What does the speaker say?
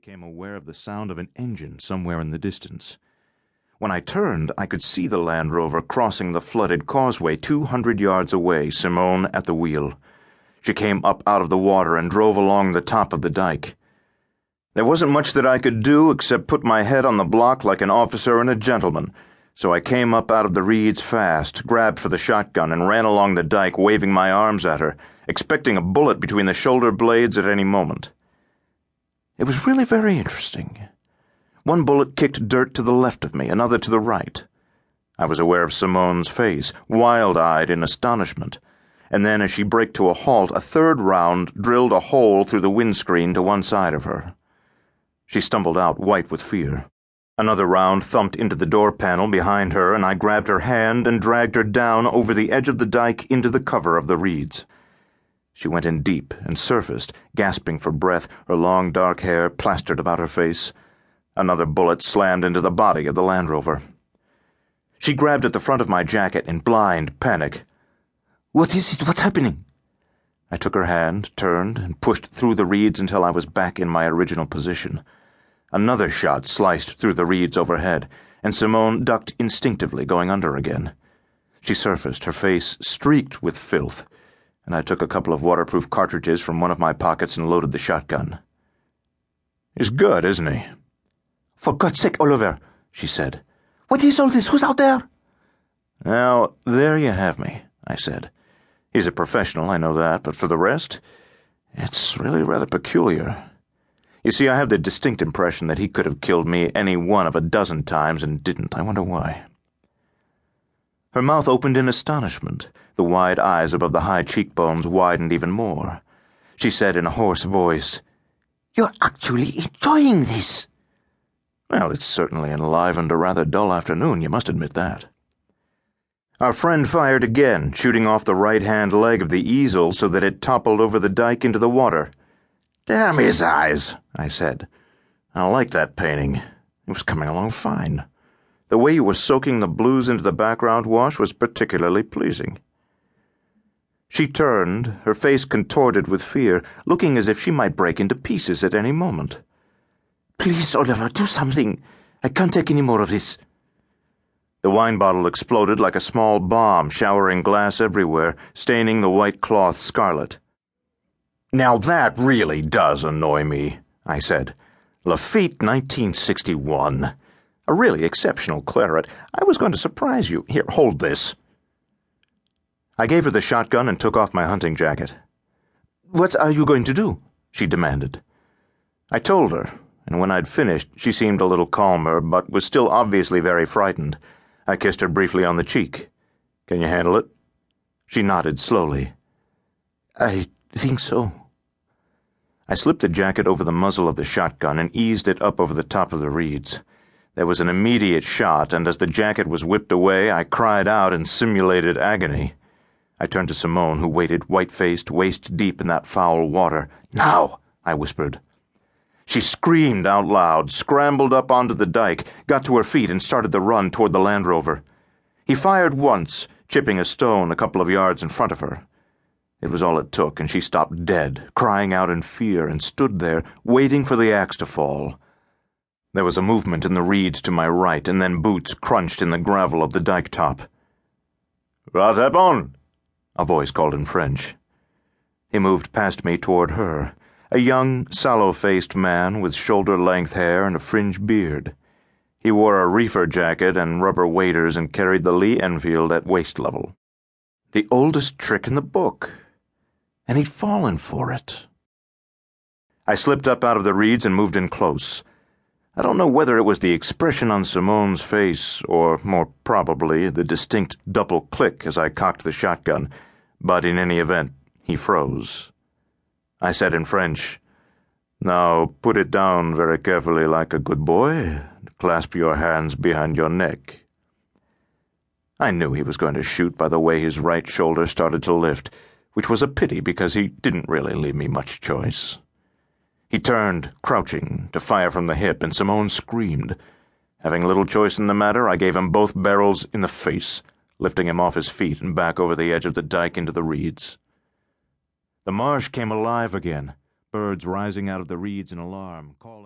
became aware of the sound of an engine somewhere in the distance. When I turned, I could see the Land Rover crossing the flooded causeway 200 yards away, Simone at the wheel. She came up out of the water and drove along the top of the dike. There wasn't much that I could do except put my head on the block like an officer and a gentleman, so I came up out of the reeds fast, grabbed for the shotgun, and ran along the dike waving my arms at her, expecting a bullet between the shoulder blades at any moment. It was really very interesting. One bullet kicked dirt to the left of me, another to the right. I was aware of Simone's face, wild-eyed in astonishment, and then as she braked to a halt, a third round drilled a hole through the windscreen to one side of her. She stumbled out, white with fear. Another round thumped into the door panel behind her, and I grabbed her hand and dragged her down over the edge of the dike into the cover of the reeds. She went in deep and surfaced, gasping for breath, her long dark hair plastered about her face. Another bullet slammed into the body of the Land Rover. She grabbed at the front of my jacket in blind panic. "What is it? What's happening?" I took her hand, turned, and pushed through the reeds until I was back in my original position. Another shot sliced through the reeds overhead, and Simone ducked instinctively, going under again. She surfaced, her face streaked with filth, and I took a couple of waterproof cartridges from one of my pockets and loaded the shotgun. "He's good, isn't he?" "For God's sake, Oliver," she said. "What is all this? Who's out there?" "Now, there you have me," I said. "He's a professional, I know that, but for the rest, it's really rather peculiar. You see, I have the distinct impression that he could have killed me any one of a dozen times and didn't. I wonder why." Her mouth opened in astonishment. The wide eyes above the high cheekbones widened even more. She said in a hoarse voice, "You're actually enjoying this." "Well, it's certainly enlivened a rather dull afternoon, you must admit that." Our friend fired again, shooting off the right-hand leg of the easel so that it toppled over the dike into the water. "Damn his eyes," I said. "I like that painting. It was coming along fine. The way you were soaking the blues into the background wash was particularly pleasing." She turned, her face contorted with fear, looking as if she might break into pieces at any moment. "Please, Oliver, do something. I can't take any more of this." The wine bottle exploded like a small bomb, showering glass everywhere, staining the white cloth scarlet. "Now that really does annoy me," I said. "Lafitte, 1961. A really exceptional claret. I was going to surprise you. Here, hold this." I gave her the shotgun and took off my hunting jacket. "What are you going to do?" she demanded. I told her, and when I'd finished, she seemed a little calmer, but was still obviously very frightened. I kissed her briefly on the cheek. "Can you handle it?" She nodded slowly. "I think so." I slipped the jacket over the muzzle of the shotgun and eased it up over the top of the reeds. There was an immediate shot, and as the jacket was whipped away, I cried out in simulated agony. I turned to Simone, who waited, white-faced, waist-deep in that foul water. "Now!" I whispered. She screamed out loud, scrambled up onto the dike, got to her feet, and started the run toward the Land Rover. He fired once, chipping a stone a couple of yards in front of her. It was all it took, and she stopped dead, crying out in fear, and stood there, waiting for the axe to fall. There was a movement in the reeds to my right, and then boots crunched in the gravel of the dike top. "What happened?" a voice called in French. He moved past me toward her, a young, sallow-faced man with shoulder-length hair and a fringed beard. He wore a reefer jacket and rubber waders and carried the Lee Enfield at waist level. The oldest trick in the book. And he'd fallen for it. I slipped up out of the reeds and moved in close. I don't know whether it was the expression on Simone's face, or, more probably, the distinct double click as I cocked the shotgun, but in any event, he froze. I said in French, "Now put it down very carefully like a good boy, and clasp your hands behind your neck." I knew he was going to shoot by the way his right shoulder started to lift, which was a pity because he didn't really leave me much choice. He turned, crouching, to fire from the hip, and Simone screamed. Having little choice in the matter, I gave him both barrels in the face, lifting him off his feet and back over the edge of the dike into the reeds. The marsh came alive again, birds rising out of the reeds in alarm, calling.